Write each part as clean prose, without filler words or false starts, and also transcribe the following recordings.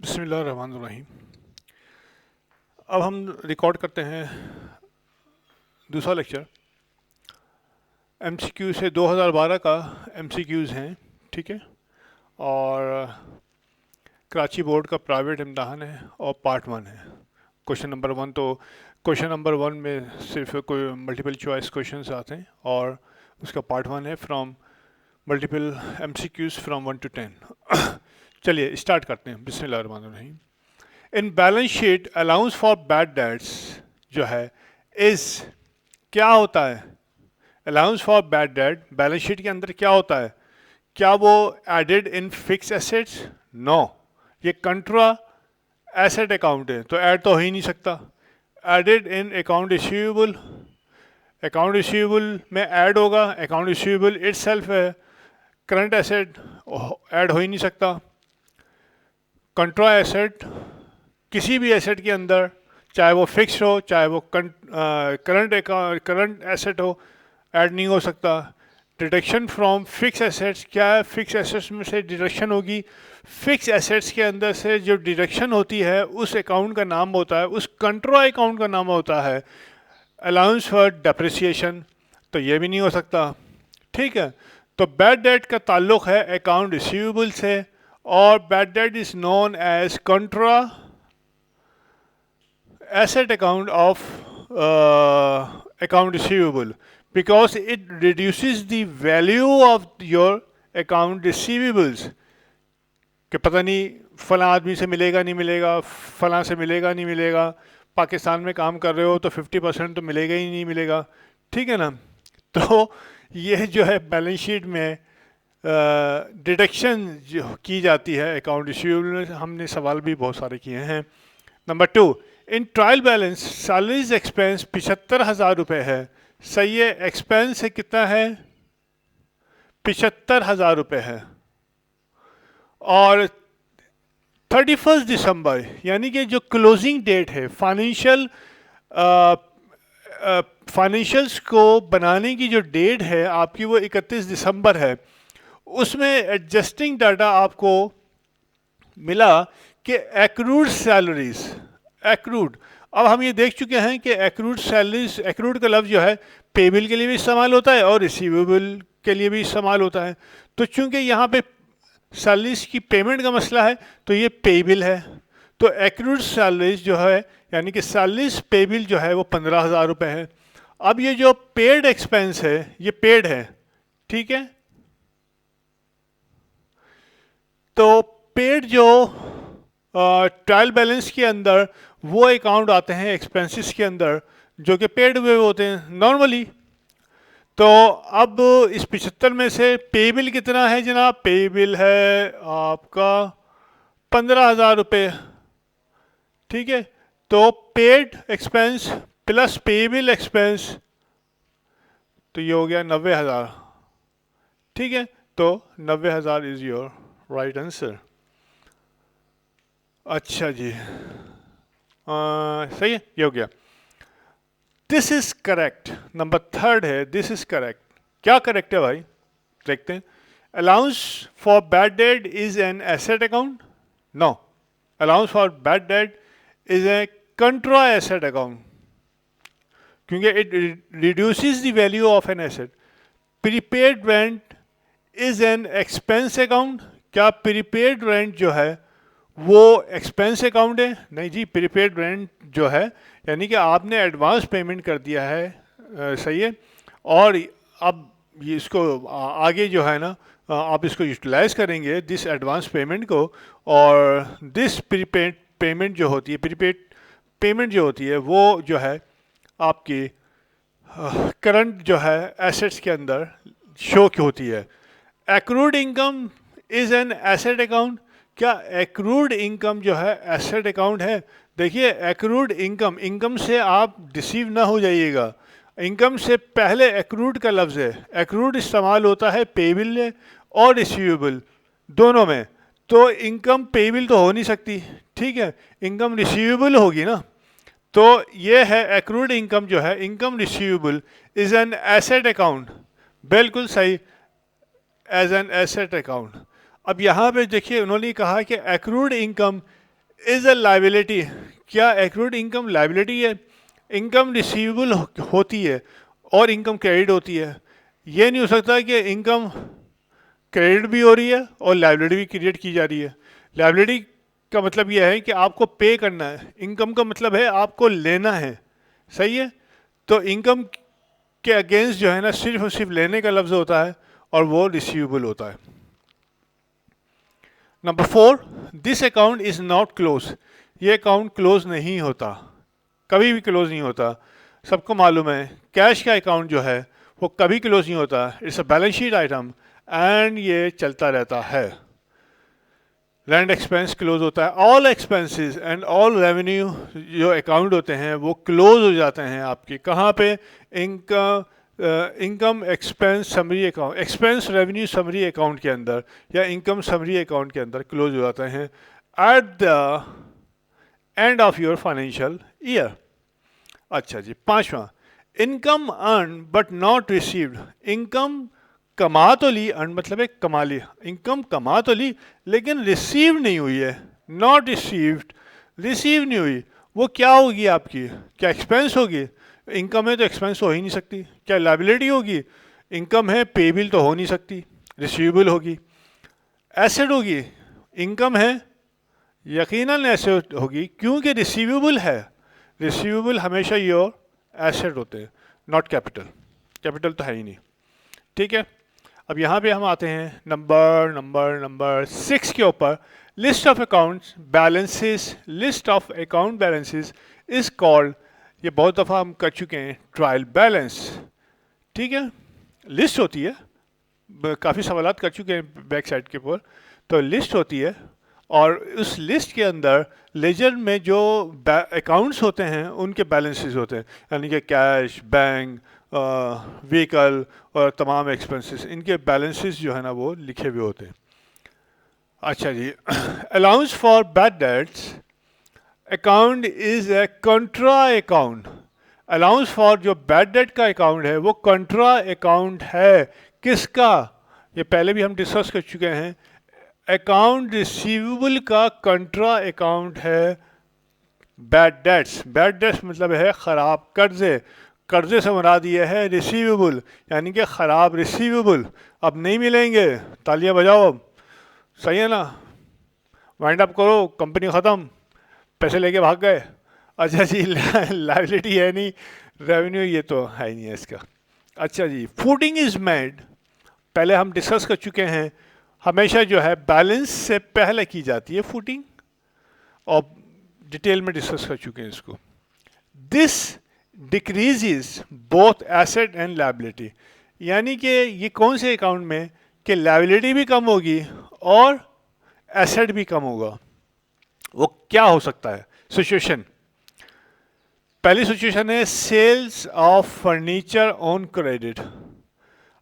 बिस्मिल्लाहिर्रहमानिर्रहीम। अब हम रिकॉर्ड करते हैं दूसरा लेक्चर। एमसीक्यू से 2012 का एमसीक्यूज़ हैं, ठीक है। और कराची बोर्ड का प्राइवेट इम्तहान है और पार्ट 1 है। क्वेश्चन नंबर 1 तो क्वेश्चन नंबर 1 में सिर्फ कोई मल्टीपल चॉइस क्वेश्चंस आते हैं और उसका पार्ट 1 है from multiple MCQs from 1 to 10। चलिए स्टार्ट करते हैं। बिस्मिल्लाहिर्रहमानिर्रहीम। In balance sheet allowance for bad debts जो है इज क्या होता है? Allowance for bad debt balance sheet के अंदर क्या होता है? क्या वो added in fixed assets? No, ये कंट्रा एसेट अकाउंट है तो ऐड तो हो ही नहीं सकता। Added in account receivable, account receivable में ऐड होगा। अकाउंट रिसीवेबल इटसेल्फ है करंट एसेट, ऐड हो ही नहीं सकता। कंट्रा एसेट किसी भी एसेट के अंदर, चाहे वो फिक्स हो चाहे वो करंट एसेट हो, ऐड नहीं हो सकता। डिडक्शन फ्रॉम फिक्स एसेट्स क्या है? फिक्स एसेट्स में से डिडक्शन होगी। फिक्स एसेट्स के अंदर से जो डिडक्शन होती है उस अकाउंट का नाम होता है, उस कंट्रा अकाउंट का नाम होता है अलाउंस फॉर डेप्रिसिएशन, तो ये भी नहीं हो सकता, ठीक है। तो बैड डेट का ताल्लुक है अकाउंट रिसीवेबल से और bad debt is known as contra asset account of account receivable because it reduces the value of your account receivables कि पता नहीं फला आदमी से मिलेगा नहीं मिलेगा, फला से मिलेगा नहीं मिलेगा, पाकिस्तान में काम कर रहे हो तो 50% तो मिलेगा ही नहीं मिलेगा, ठीक है ना। तो ये जो है बैलेंस शीट में डिडक्शन जो की जाती है अकाउंट रिसीवेबल में, हमने सवाल भी बहुत सारे किए हैं। Number 2, in trial balance salaries expense 75,000 रुपये है, सही है। एक्सपेंस है कितना है? 75,000 रुपये है। और 31 दिसंबर यानी कि जो क्लोजिंग डेट है फाइनेंशियल्स को बनाने की जो डेट है आपकी वो 31 दिसंबर है। उसमें एडजस्टिंग डाटा आपको मिला कि एक्रूड सैलरीज, एक्रूड, अब हम ये देख चुके हैं कि एक्रूड सैलरीज, एक्रूड का लफ्ज़ जो है पेबिल के लिए भी इस्तेमाल होता है और रिसीवेबल के लिए भी इस्तेमाल होता है। तो चूंकि यहाँ पे सैलरीज की पेमेंट का मसला है तो ये पेबिल है। तो एक्रूड सैलरीज जो है यानी कि सैलरीज पेबिल जो है वो 15,000 रुपये है। अब ये जो पेड एक्सपेंस है ये पेड है, ठीक है। तो पेड जो ट्रायल बैलेंस के अंदर वो अकाउंट आते हैं एक्सपेंसेस के अंदर जो कि पेड हुए होते हैं नॉर्मली। तो अब इस 75 में से पेबिल कितना है जनाब? पेबिल है आपका 15,000 रुपये, ठीक है। तो paid expense plus payable expense तो ये हो गया 90,000, ठीक है। तो 90,000 इज योर राइट आंसर। अच्छा जी, सही है, ये हो गया। This is correct. नंबर 3 है दिस इज करेक्ट। क्या करेक्ट है भाई? देखते हैं। Allowance for bad debt is an asset account? No, allowance for bad debt is a contra asset account क्योंकि it reduces the value of an asset. Prepaid rent is an expense account? क्या prepaid rent जो है वो expense account है? नहीं जी, prepaid rent जो है यानी कि आपने एडवांस पेमेंट कर दिया है, सही है। और अब ये इसको आगे जो है ना आप इसको यूटिलाइज करेंगे दिस एडवांस पेमेंट को, और दिस प्रीपेड पेमेंट जो होती है, प्रीपेड पेमेंट जो होती है वो जो है आपकी करंट जो है एसेट्स के अंदर शो की होती है। Accrued income is an asset account? क्या एक्रूड इनकम जो है एसेट अकाउंट है? देखिए एक्रूड इनकम, इनकम से आप डिसीव ना हो जाइएगा, इनकम से पहले एक्रूड का लफ्ज़ है। एक्रूड इस्तेमाल होता है पेबिल में और रिसीवेबल दोनों में। तो इनकम पेबिल तो हो नहीं सकती, ठीक है, इनकम रिसीवेबल होगी ना। तो ये है एक्रूड इनकम जो है, income receivable is an asset account, बिल्कुल सही, एज एन एसेट अकाउंट। अब यहाँ पे देखिए उन्होंने कहा कि accrued income is a liability, क्या एक्रूड इनकम लाइबिलिटी है? इनकम रिसीवेबल होती है और इनकम क्रेडिट होती है। ये नहीं हो सकता कि इनकम क्रेडिट भी हो रही है और लाइबिलिटी भी क्रिएट की जा रही है। लाइबिलिटी का मतलब यह है कि आपको पे करना है, इनकम का मतलब है आपको लेना है, सही है? तो इनकम के अगेंस्ट जो है ना सिर्फ और सिर्फ लेने का लफ्ज़ होता है और वो रिसीवेबल होता है। Number 4, this account is not close, ये अकाउंट क्लोज नहीं होता, कभी भी क्लोज नहीं होता। सबको मालूम है कैश का अकाउंट जो है वो कभी क्लोज नहीं होता, it's a balance sheet item and ये चलता रहता है। लैंड एक्सपेंस क्लोज होता है, all expenses and all revenue जो अकाउंट होते हैं वो क्लोज हो जाते हैं आपके कहाँ पे? Income expense summary account, expense revenue summary account के अंदर या इनकम समरी अकाउंट के अंदर क्लोज हो जाते हैं at the end of your financial year. अच्छा जी, पांचवा, income earn but not received, income कमा तो ली, अर्न मतलब है कमा ली, इनकम कमा तो ली लेकिन रिसीव नहीं हुई है, नॉट रिसीव्ड, रिसीव नहीं हुई, वो क्या होगी आपकी? क्या एक्सपेंस होगी? इनकम है तो एक्सपेंस हो ही नहीं सकती। क्या लाइबिलिटी होगी? इनकम है, पेबिल तो हो नहीं सकती, रिसीवेबल होगी। एसेट होगी? इनकम है, यकीनन एसेट होगी क्योंकि रिसीवेबल है। रिसीवेबल हमेशा योर एसेट होते हैं, नॉट कैपिटल, कैपिटल तो है ही नहीं, ठीक है? अब यहाँ पे हम आते हैं नंबर 6 के ऊपर, list of accounts balances, list of account balances is called, ये बहुत दफ़ा हम कर चुके हैं, ट्रायल बैलेंस, ठीक है? लिस्ट होती है, काफ़ी सवालात कर चुके हैं बैक साइड के ऊपर, तो लिस्ट होती है और उस लिस्ट के अंदर लेजर में जो अकाउंट्स होते हैं उनके बैलेंसेस होते हैं, यानी कि कैश, बैंक, व्हीकल और तमाम एक्सपेंसेस, इनके बैलेंसेस जो है ना वो लिखे हुए होते हैं। अच्छा जी, allowance for bad debts account is a contra account, allowance for जो बैड डेट का अकाउंट है वो कंट्रा अकाउंट है, किसका? ये पहले भी हम डिस्कस कर चुके हैं, अकाउंट रिसीवेबल का कंट्रा अकाउंट है बैड डेट्स। बैड डेट्स मतलब है ख़राब कर्जे, कर्जे से मुराद ये है रिसीवेबल, यानी कि ख़राब रिसीवेबल, अब नहीं मिलेंगे, तालियां बजाओ अब, सही है ना? वाइंड अप करो, कंपनी ख़त्म, पैसे लेके भाग गए। अच्छा जी, लाइबिलिटी है नहीं, रेवेन्यू ये तो है ही नहीं है इसका। अच्छा जी, फूटिंग इज़ मेड, पहले हम डिस्कस कर चुके हैं, हमेशा जो है बैलेंस से पहले की जाती है फूटिंग, और डिटेल में डिस्कस कर चुके हैं इसको। This decreases both asset and liability, यानी कि ये कौन से अकाउंट में कि लायबिलिटी भी कम होगी और एसेट भी कम होगा। वो क्या हो सकता है सिचुएशन? पहली सिचुएशन है sales of furniture on credit.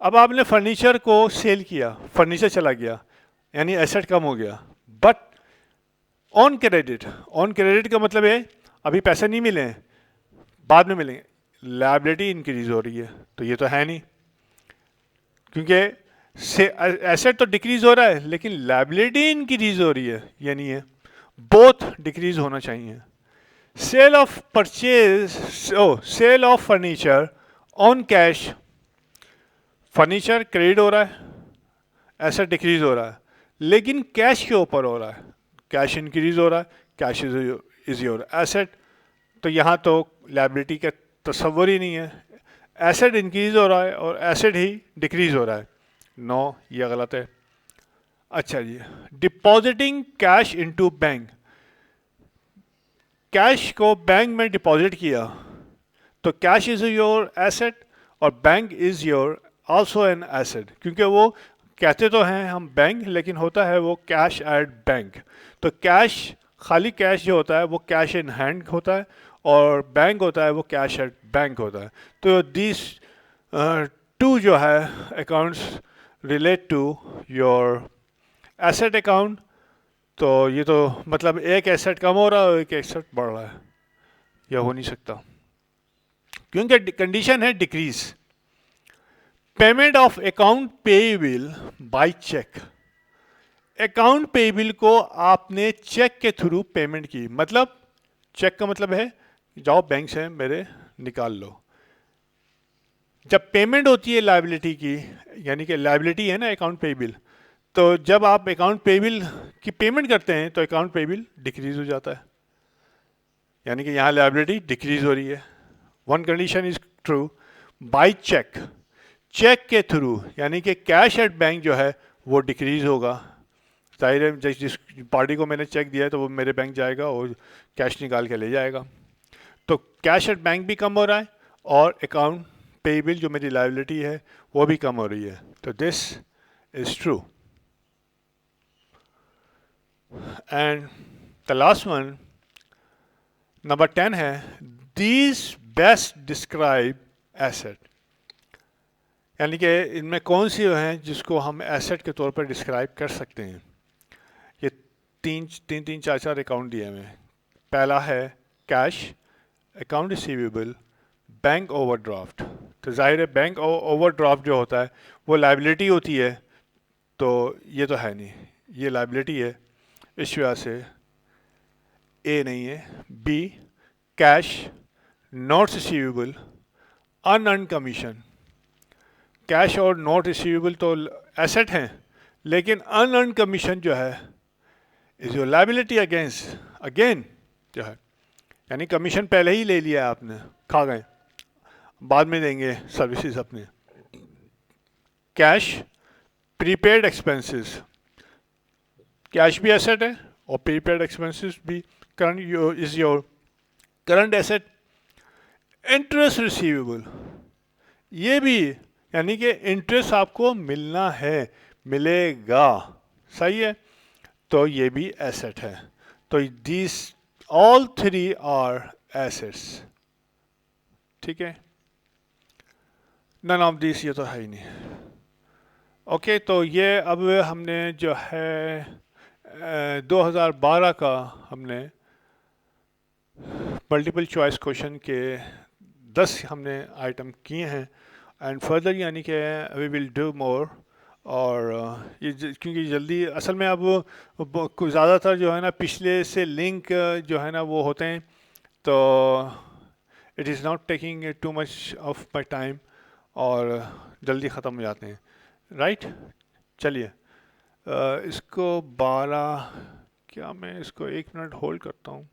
अब आपने फर्नीचर को सेल किया, फर्नीचर चला गया, यानी एसेट कम हो गया, but on credit, on credit का मतलब है अभी पैसे नहीं मिले हैं, बाद में मिलेंगे, लायबिलिटी इंक्रीज हो रही है, तो ये तो है नहीं, क्योंकि एसेट तो डिक्रीज हो रहा है लेकिन लायबिलिटी इंक्रीज हो रही है, ये नहीं है, बोथ डिक्रीज होना चाहिए। Sale of purchase, sale of furniture on cash, furniture credit हो रहा है, एसेट डिक्रीज हो रहा है, लेकिन कैश के ऊपर हो रहा है, कैश इंक्रीज हो रहा है, कैश इज योर एसेट, तो यहाँ तो लायबिलिटी का तस्वर ही नहीं है, एसेट इंक्रीज हो रहा है और एसेट ही डिक्रीज हो रहा है, नो, ये गलत है। अच्छा जी, depositing cash into bank, cash को बैंक में डिपॉजिट किया तो कैश इज योर एसेट और bank is your also an asset, क्योंकि वो कहते तो हैं हम बैंक लेकिन होता है वो कैश एट बैंक, तो कैश, खाली कैश जो होता है वो कैश इन हैंड होता है और बैंक होता है वो कैश एट बैंक होता है, तो दिस टू जो है accounts relate to your asset account, तो ये तो मतलब एक एसेट कम हो रहा है और एक एसेट बढ़ रहा है, यह हो नहीं सकता क्योंकि कंडीशन है decrease. Payment of account payable by cheque, account payable को आपने चेक के थ्रू पेमेंट की, मतलब चेक का मतलब है जाओ बैंक से मेरे निकाल लो। जब पेमेंट होती है लायबिलिटी की, यानी कि लायबिलिटी है ना अकाउंट पेबल, तो जब आप अकाउंट पेबल की पेमेंट करते हैं तो अकाउंट पेबल डिक्रीज हो जाता है, यानी कि यहाँ लायबिलिटी डिक्रीज हो रही है। One condition is true by cheque, cheque के थ्रू, यानी कि कैश एट बैंक जो है वो डिक्रीज होगा। जाहिर है जिस पार्टी को मैंने चेक दिया है तो वो मेरे बैंक जाएगा और कैश निकाल के ले जाएगा, तो कैश एट बैंक भी कम हो रहा है और अकाउंट पेबल जो मेरी लायबिलिटी है वो भी कम हो रही है। तो this is true. And the last one number 10 है, दीज बेस्ट डिस्क्राइब एसेट, यानी कि इनमें कौन सी हैं जिसको हम एसेट के तौर पर डिस्क्राइब कर सकते हैं। ये तीन चार अकाउंट दिए हुए हैं। पहला है cash, account receivable, bank overdraft. तो जाहिर है बैंक ओवरड्राफ्ट जो होता है वो लायबिलिटी होती है, तो ये तो है नहीं, ये लायबिलिटी है, इस वजह से ए नहीं है। B cash, not receivable, unearned commission. Cash और नॉट रिसीवेबल तो एसेट हैं, लेकिन अनअर्न्ड कमीशन जो है is your liability against again जो है, यानी कमीशन पहले ही ले लिया आपने, खा गए, बाद में देंगे सर्विसेज अपने। कैश, प्रीपेड एक्सपेंसेस, कैश भी एसेट है और प्रीपेड एक्सपेंसेस भी current is your current asset. Interest receivable, ये भी, यानी कि इंटरेस्ट आपको मिलना है, मिलेगा, सही है, तो ये भी एसेट है। तो this all three are assets, ठीक है। नन ऑफ दिस, ये तो है ही नहीं। ओके, तो ये अब हमने जो है 2012 का हमने मल्टीपल चॉइस क्वेश्चन के 10 हमने आइटम किए हैं, एंड फर्दर यानी कि वी विल डू मोर। और क्योंकि जल्दी असल में अब कुछ ज़्यादातर जो है ना पिछले से लिंक जो है ना वो होते हैं, तो it is not taking too much of my time और जल्दी ख़त्म हो जाते हैं, राइट। चलिए इसको 12, क्या मैं इसको 1 मिनट होल्ड करता हूँ।